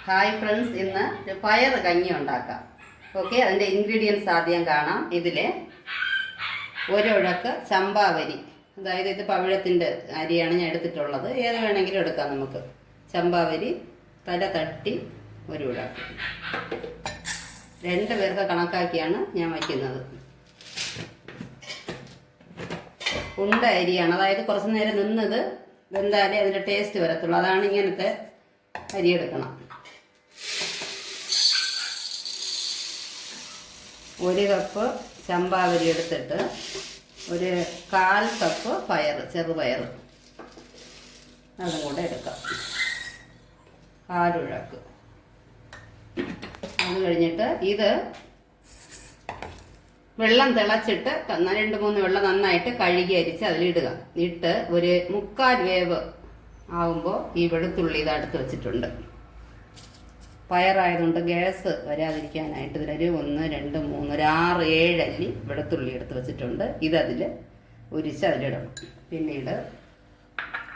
Hi friends, ഇന്ന് പയർ കഞ്ഞി ഉണ്ടാക്കാം. ഓക്കെ, അതിൻ്റെ ഇൻഗ്രീഡിയൻസ് ആദ്യം കാണാം. ഇതിൽ ഒരുഴക്ക് ചമ്പാവരി, അതായത് ഇത് പവിഴത്തിൻ്റെ അരിയാണ് ഞാൻ എടുത്തിട്ടുള്ളത്. ഏത് വേണമെങ്കിലും എടുക്കാം നമുക്ക്. ചമ്പാവരി തല തട്ടി ഒരു ഉഴക്ക്. 2 പേർക്ക് കണക്കാക്കിയാണ് ഞാൻ വയ്ക്കുന്നത്. ഉണ്ട അരിയാണ്, അതായത് കുറച്ച് നേരം നിന്നത് വെന്താലേ അതിൻ്റെ ടേസ്റ്റ് വരത്തുള്ളൂ. അതാണ് ഇങ്ങനത്തെ അരി എടുക്കണം. 1 കപ്പ് ചമ്പാവരി എടുത്തിട്ട് 1/4 കപ്പ് പയർ, ചെറുപയർ അതും കൂടെ എടുക്കാം. 1/4 ഉഴക്ക്. അത് കഴിഞ്ഞിട്ട് ഇത് വെള്ളം തിളച്ചിട്ട് 2-3 വെള്ളം നന്നായിട്ട് കഴുകി അരിച്ച് അതിലിടുക. ഇട്ട് 1/4 വേവ് ആകുമ്പോൾ ഈ വെളുത്തുള്ളി ഇത് അടുത്ത് വെച്ചിട്ടുണ്ട്. പയറായതുകൊണ്ട് ഗ്യാസ് വരാതിരിക്കാനായിട്ട് ഇതിലൊരു 1, 2, 3, 6, 7 അല്ലി വെളുത്തുള്ളി എടുത്ത് വെച്ചിട്ടുണ്ട്. ഇതതിൽ ഉരിച്ച് അതിലിടണം. പിന്നീട്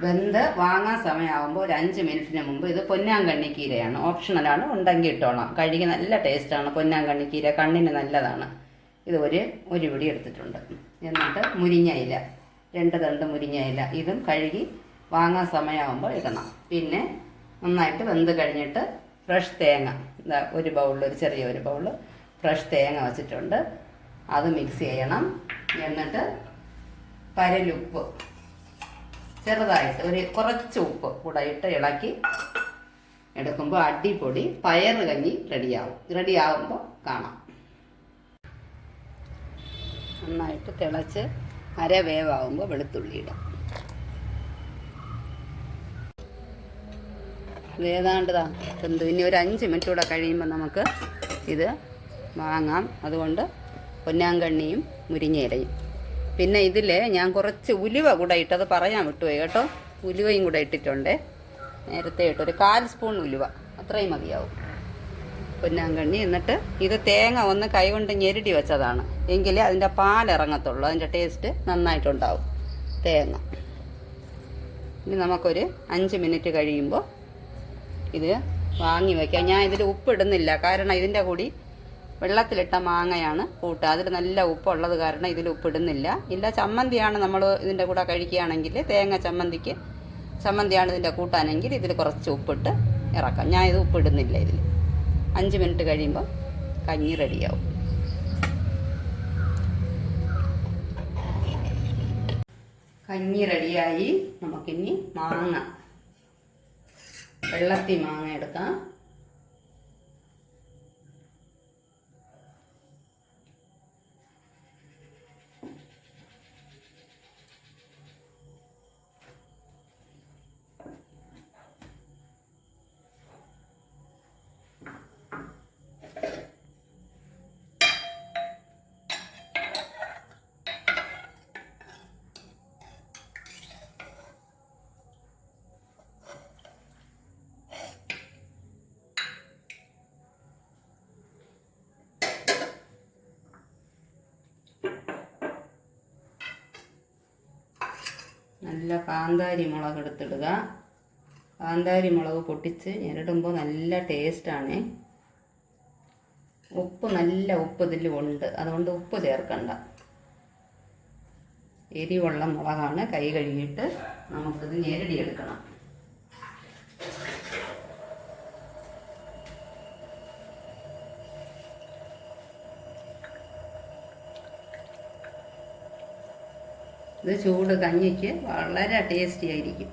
വെന്ത് വാങ്ങാൻ സമയമാകുമ്പോൾ ഒരു 5 മിനിറ്റിന് മുമ്പ്, ഇത് പൊന്നാങ്കണ്ണിക്കീരയാണ്, ഓപ്ഷണലാണ്, ഉണ്ടെങ്കിൽ ഇട്ടോളാം. കഴുകി നല്ല ടേസ്റ്റാണ് പൊന്നാങ്കണ്ണിക്കീര, കണ്ണിന് നല്ലതാണ്. ഇത് ഒരു പിടി എടുത്തിട്ടുണ്ട്. എന്നിട്ട് മുരിങ്ങ ഇല, 2 തണ്ട് മുരിങ്ങ ഇല, ഇതും കഴുകി വാങ്ങാൻ സമയമാകുമ്പോൾ ഇടണം. പിന്നെ നന്നായിട്ട് വെന്ത് കഴിഞ്ഞിട്ട് ഫ്രഷ് തേങ്ങ, ഒരു ബൗളിൽ, ചെറിയൊരു ബൗള് ഫ്രഷ് തേങ്ങ വെച്ചിട്ടുണ്ട്, അത് മിക്സ് ചെയ്യണം. എന്നിട്ട് പരലുപ്പ് ചെറുതായിട്ട് കുറച്ച് ഉപ്പ് കൂടെ ഇട്ട് ഇളക്കി എടുക്കുമ്പോൾ അടിപൊളി പയർ കഞ്ഞി റെഡിയാവുമ്പോൾ കാണാം. നന്നായിട്ട് തിളച്ച് അരവേവാകുമ്പോൾ വെളുത്തുള്ളി ഇടാം. ഏതാണ്ടതാ എന്ത്, ഇനി ഒരു 5 മിനിറ്റ് കൂടെ കഴിയുമ്പോൾ നമുക്ക് ഇത് വാങ്ങാം. അതുകൊണ്ട് പൊന്നാങ്കണ്ണിയും മുരിങ്ങയിലയും. പിന്നെ ഇതിൽ ഞാൻ കുറച്ച് ഉലുവ കൂടെ ഇട്ടത് പറയാൻ വിട്ടുപോയി കേട്ടോ. ഉലുവയും കൂടെ ഇട്ടിട്ടുണ്ട്. നേരത്തെ ഇട്ട് 1/4 സ്പൂൺ ഉലുവ, അത്രയും മതിയാവും. പൊന്നാങ്കണ്ണി. എന്നിട്ട് ഇത് തേങ്ങ ഒന്ന് കൈകൊണ്ട് ഞെരടി വെച്ചതാണ്, എങ്കിലേ അതിൻ്റെ പാലിറങ്ങത്തുള്ളൂ, അതിൻ്റെ ടേസ്റ്റ് നന്നായിട്ടുണ്ടാവും തേങ്ങ. ഇനി നമുക്കൊരു 5 മിനിറ്റ് കഴിയുമ്പോൾ ഇത് വാങ്ങി വയ്ക്കാം. ഞാൻ ഇതിൽ ഉപ്പിടുന്നില്ല, കാരണം ഇതിൻ്റെ കൂടി വെള്ളത്തിലിട്ട മാങ്ങയാണ് കൂട്ടുക. അതിൽ നല്ല ഉപ്പുള്ളത് കാരണം ഇതിൽ ഉപ്പിടുന്നില്ല. ഇല്ല, ചമ്മന്തിയാണ് നമ്മൾ ഇതിൻ്റെ കൂടെ കഴിക്കുകയാണെങ്കിൽ, തേങ്ങ ചമ്മന്തിയാണ് ഇതിൻ്റെ കൂട്ടാനെങ്കിൽ ഇതിൽ കുറച്ച് ഉപ്പിട്ട് ഇറക്കാം. ഞാൻ ഇത് ഉപ്പിടുന്നില്ല ഇതിൽ. 5 മിനിറ്റ് കഴിയുമ്പോൾ കഞ്ഞി റെഡിയാവും. കഞ്ഞി റെഡിയായി. നമുക്കിനി മാങ്ങ, വെള്ളത്തി മാങ്ങ എടുക്കാം. നല്ല കാന്താരി മുളക് എടുത്തിടുക. കാന്താരി മുളക് പൊട്ടിച്ച് ഞെരടുമ്പോൾ നല്ല ടേസ്റ്റാണ്. നല്ല ഉപ്പ് ഇതിൽ ഉണ്ട്, അതുകൊണ്ട് ഉപ്പ് ചേർക്കണ്ട. എരിവുള്ള മുളകാണ്. കൈ കഴുകിയിട്ട് നമുക്കിത് ഞെരടിയെടുക്കണം. ഇത് ചൂട് കഞ്ഞിക്ക് വളരെ ടേസ്റ്റി ആയിരിക്കും.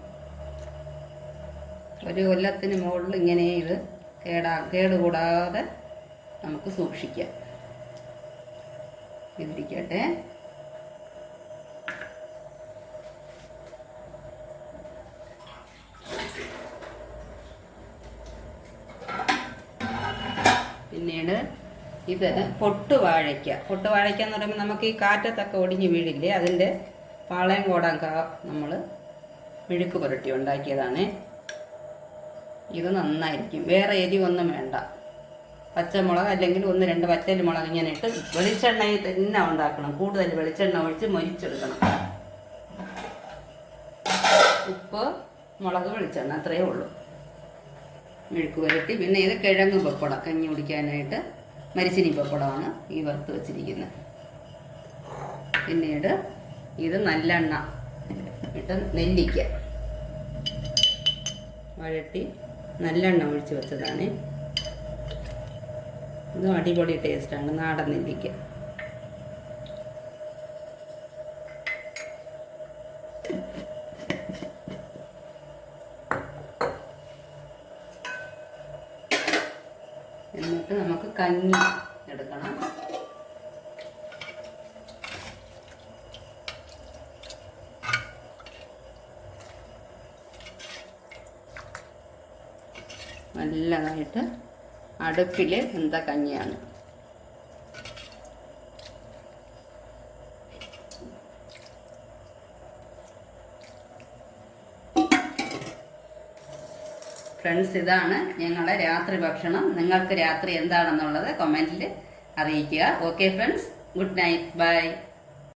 1 കൊല്ലത്തിന് മുകളിൽ ഇങ്ങനെ ഇത് കേടുകൂടാതെ നമുക്ക് സൂക്ഷിക്കാം. ഇതിരിക്കട്ടെ. പിന്നീട് ഇത് പൊട്ടുവാഴയ്ക്ക എന്ന് പറയുമ്പോൾ നമുക്ക് ഈ കാറ്റത്തൊക്കെ ഒടിഞ്ഞ് വീഴില്ലേ, അതിൻ്റെ പാളയം കോടാൻ നമ്മൾ മെഴുക്ക് പുരട്ടി ഉണ്ടാക്കിയതാണ്. ഇത് നന്നായിരിക്കും. വേറെ എരിവൊന്നും വേണ്ട. പച്ചമുളക് അല്ലെങ്കിൽ 1-2 വറ്റൽ മുളക് ഇങ്ങനെ ഇട്ട് വെളിച്ചെണ്ണയിൽ തന്നെ ഉണ്ടാക്കണം. കൂടുതൽ വെളിച്ചെണ്ണ ഒഴിച്ച് മൊരിച്ചെടുക്കണം. ഉപ്പ്, മുളക്, വെളിച്ചെണ്ണ, അത്രയേ ഉള്ളൂ. മെഴുക്ക് പുരട്ടി. പിന്നെ ഇത് കിഴങ്ങ് പപ്പടം, കഞ്ഞി കുടിക്കാനായിട്ട് മരിച്ചിനി പപ്പടമാണ് ഈ വറുത്ത് വെച്ചിരിക്കുന്നത്. പിന്നീട് ഇത് നല്ലെണ്ണ ഇട്ട് നെല്ലിക്ക വഴട്ടി നല്ലെണ്ണ ഒഴിച്ച് വെച്ചതാണ്. ഇതും അടിപൊളി ടേസ്റ്റാണ്, നാടൻ നെല്ലിക്ക. എന്നിട്ട് നമുക്ക് കഞ്ഞി എടുക്കണം. നല്ലതായിട്ട് അടുപ്പിൽ വെന്ത കഞ്ഞിയാണ്. ഫ്രണ്ട്സ്, ഇതാണ് ഞങ്ങളുടെ രാത്രി ഭക്ഷണം. നിങ്ങൾക്ക് രാത്രി എന്താണെന്നുള്ളത് കമൻറ്റിൽ അറിയിക്കുക. Okay friends, good night, by.